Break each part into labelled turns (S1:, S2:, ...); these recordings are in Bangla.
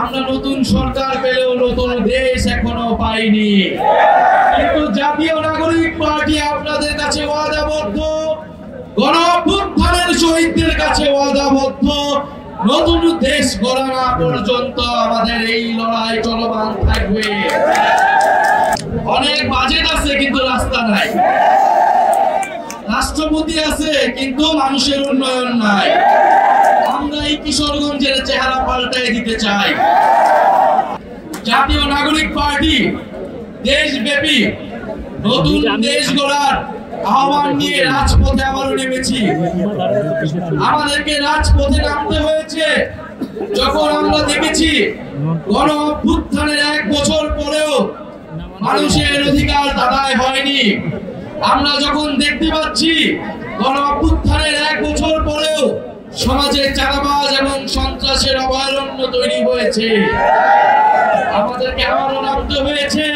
S1: আমরা নতুন সরকার পেলেও নতুন দেশ এখনো পাইনি, কিন্তু জাতীয় নাগরিক পার্টি আপনাদের কাছে ওয়াদাবদ্ধ, গণ অভ্যুত্থানের শহীদদের কাছে ওয়াদাবদ্ধ, নতুন দেশ গড়া না পর্যন্ত আমাদের এই লড়াই চলমান থাকবে। অনেক বাজেট আছে কিন্তু রাস্তা নাই, রাষ্ট্রপতি আছে কিন্তু মানুষের উন্নয়ন নাই। আমরা এই কিশোরগঞ্জের চেহারা পাল্টাই দিতে চাই। জাতীয় নাগরিক পার্টি দেশব্যাপী নতুন দেশ গড়ার আহ্বান নিয়ে রাজপথে আবারও নেমেছি। আমাদেরকে রাজপথে নামতে হয়েছে যখন আমরা দেখেছি গণ অভ্যুত্থানের 1 বছর পরেও মানুষের অধিকার আদায় হয়নি। আমরা যখন দেখতে পাচ্ছি গণ অভ্যুত্থানের 1 বছর পরেও সমাজে চাঁদাবাজ এবং সন্ত্রাসের অভয়ারণ্য তৈরি হয়েছে। আমাদেরকে আবারও নামতে হয়েছে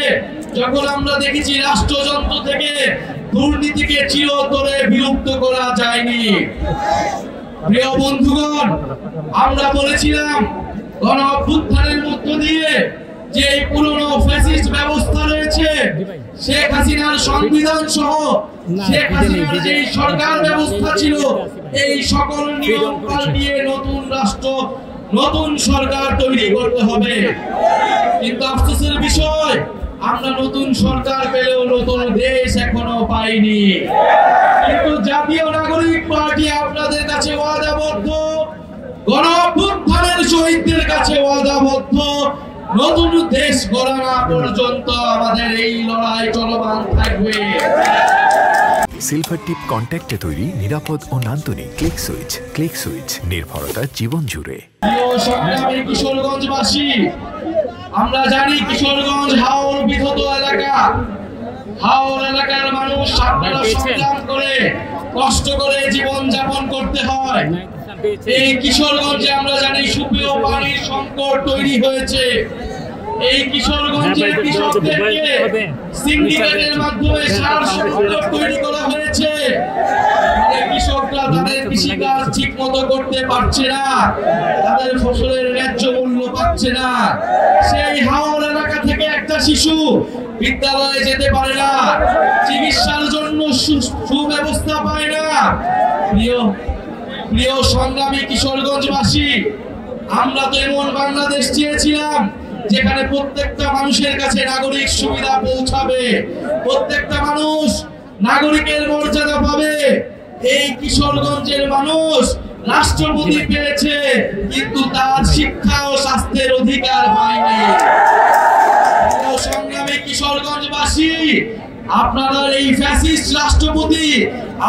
S1: যখন আমরা দেখেছি রাষ্ট্রযন্ত্র থেকে দুর্নীতিকে চিরতরে বিলুপ্ত করা যায়নি। প্রিয় বন্ধুগণ, আমরা বলেছিলাম গণ অভ্যুত্থানের মধ্য দিয়ে যে পুরনো ফ্যাসিস্ট ব্যবস্থা রয়েছে, শেখ হাসিনার সংবিধান সহ শেখ হাসিনার যে সরকার ব্যবস্থা ছিল, এই সকল নিয়ম পাল্টিয়ে নতুন রাষ্ট্র, নতুন সরকার তৈরি করতে হবে। কিন্তু আফসোসের বিষয়, আমরা নতুন সরকার পেলেও নতুন দেশ এখনো পাইনি। কিন্তু জাতীয় নাগরিক পার্টি আপনাদের কাছে ওয়াদাবদ্ধ, গণ অভ্যুত্থানের শহীদদের কাছে ওয়াদাবদ্ধ, নতুন দেশ গড়া না পর্যন্ত আমাদের এই লড়াই চলমান থাকবে।
S2: সিলভার টিপ কন্ট্যাক্টে তৈরি নিরাপদ ও নান্দনিক ক্লিক সুইচ। ক্লিক সুইচ, নির্ভরতা জীবন জুড়ে।
S1: সংগ্রামী কিশোরগঞ্জবাসী, আমরা জানি কিশোরগঞ্জ হাওর বিধত এলাকা। হাওর এলাকার মানুষ আপনারা সংগ্রাম করে কষ্ট করে জীবন যাপন করতে হয়। এই কিশোরগঞ্জে আমরা জানি সুপেয় পানির সংকট তৈরি হয়েছে। এই কিশোরগঞ্জের কৃষকদেরকে সিন্ডিকেটের মাধ্যমে সার সংকট তৈরি করা হয়েছে। কৃষকরা তাদের কৃষিকাজ ঠিক মতো করতে পারছে না, তাদের ফসলের ন্যায্য মূল্য পাচ্ছে না। সেই হাওর এলাকা থেকে একটা শিশু বিদ্যালয়ে যেতে পারে না, চিকিৎসার জন্য সুব্যবস্থা পায় না। প্রিয় সংগ্রামী কিশোরগঞ্জবাসী, আমরা তো এমন বাংলাদেশ চেয়েছিলাম যেখানে প্রত্যেকটা মানুষের কাছে নাগরিক সুবিধা পৌঁছাবে, প্রত্যেকটা মানুষ নাগরিকের মর্যাদা পাবে। এই কিশোরগঞ্জের মানুষ রাষ্ট্রপতি পেয়েছে, কিন্তু তার শিক্ষা ও স্বাস্থ্যের অধিকার পায়নি। সংগ্রামী কিশোরগঞ্জবাসী, আপনারা এই ফ্যাসিস্ট রাষ্ট্রপতি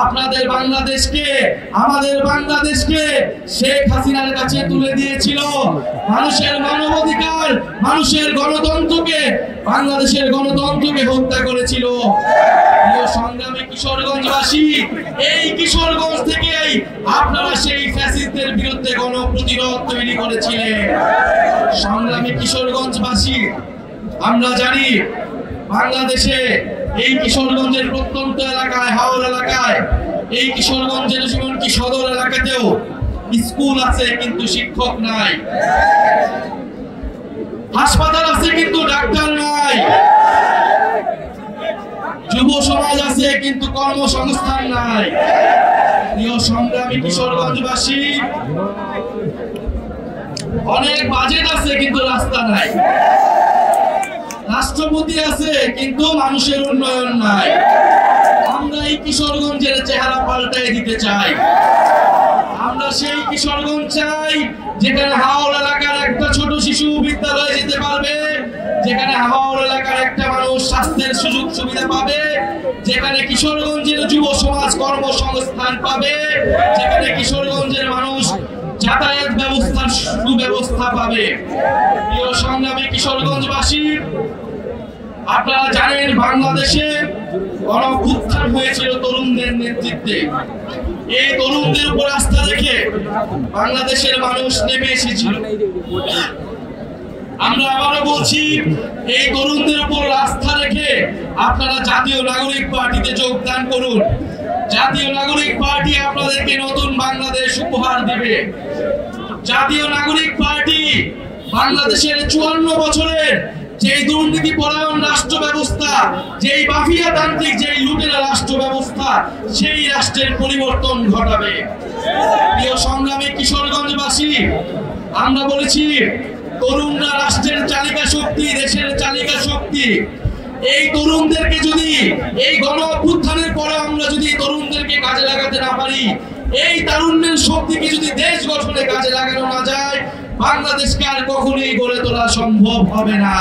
S1: আপনাদের বাংলাদেশকে, আমাদের বাংলাদেশকে শেখ হাসিনার কাছে তুলে দিয়েছিল। মানুষের মানবাধিকার, মানুষের গণতন্ত্রকে, বাংলাদেশের গণতন্ত্রকে হত্যা করেছিল। সংগ্রামী কিশোরগঞ্জবাসী, এই কিশোরগঞ্জ থেকেই আপনারা সেই ফ্যাসিস্টদের বিরুদ্ধে গণপ্রতিরোধ তৈরি করেছিলেন। সংগ্রামী কিশোরগঞ্জবাসী, আমরা জানি বাংলাদেশে এই কিশোরগঞ্জের প্রত্যন্ত এলাকায়, হাওর এলাকায়, এই কিশোরগঞ্জের এমনকি সদর এলাকাতেও স্কুল আছে কিন্তু শিক্ষক নাই, হাসপাতাল আছে কিন্তু ডাক্তার নাই, যুব সমাজ আছে কিন্তু কর্মসংস্থান নাই। প্রিয় সংগ্রামী কিশোরগঞ্জবাসী, অনেক বাজেট আছে কিন্তু রাস্তা নাই, রাষ্ট্রপতি আছে কিন্তু মানুষের উন্নয়ন নাই। আমরা এই কিশোরগঞ্জের চেহারা পাল্টাই দিতে চাই। আমরা সেই কিশোরগঞ্জ চাই যেখানে হাওর এলাকার একটা ছোট শিশু বিদ্যালয়ে যেতে পারবে, যেখানে হাওর এলাকার একটা মানুষ স্বাস্থ্যের সুযোগ সুবিধা পাবে, যেখানে কিশোরগঞ্জের যুব সমাজ কর্মসংস্থান পাবে, যেখানে কিশোরগঞ্জের মানুষ যাতায়াত ব্যবস্থার সুব্যবস্থা পাবে। প্রিয় সংগ্রামী কিশোরগঞ্জবাসী, আপনারা জানেন বাংলাদেশে গণ অভ্যুত্থান হয়েছিল তরুণদের নেতৃত্বে। এই তরুণদের উপর আস্থা রেখে বাংলাদেশের মানুষ নেমে এসেছিল। আমরা আবারও বলছি, এই তরুণদের উপর আস্থা রেখে আপনারা জাতীয় নাগরিক পার্টিতে যোগদান করুন। জাতীয় নাগরিক পার্টি আপনাদেরকে নতুন বাংলাদেশ উপহার দেবে। জাতীয় নাগরিক পার্টি বাংলাদেশের 54 বছরের যেই দুর্নীতি পরায়ণ রাষ্ট্র ব্যবস্থা, যেই মাফিয়া তান্ত্রিক, যেই লুটেরা রাষ্ট্র ব্যবস্থা, সেই রাষ্ট্রের পরিবর্তন ঘটাবে। প্রিয় সংগ্রামী কিশোরগঞ্জবাসী, আমরা বলেছি তরুণরা রাষ্ট্রের চালিকা শক্তি, দেশের চালিকা শক্তি। এই তরুণদেরকে যদি এই গণ অভ্যুত্থানের পরে আমরা যদি তরুণদেরকে কাজে লাগাতে না পারি, এই তারুণ্যের শক্তিকে যদি দেশ গঠনে কাজে লাগানো না যায়, বাংলাদেশকে আর কখনোই গড়ে তোলা সম্ভব হবে না।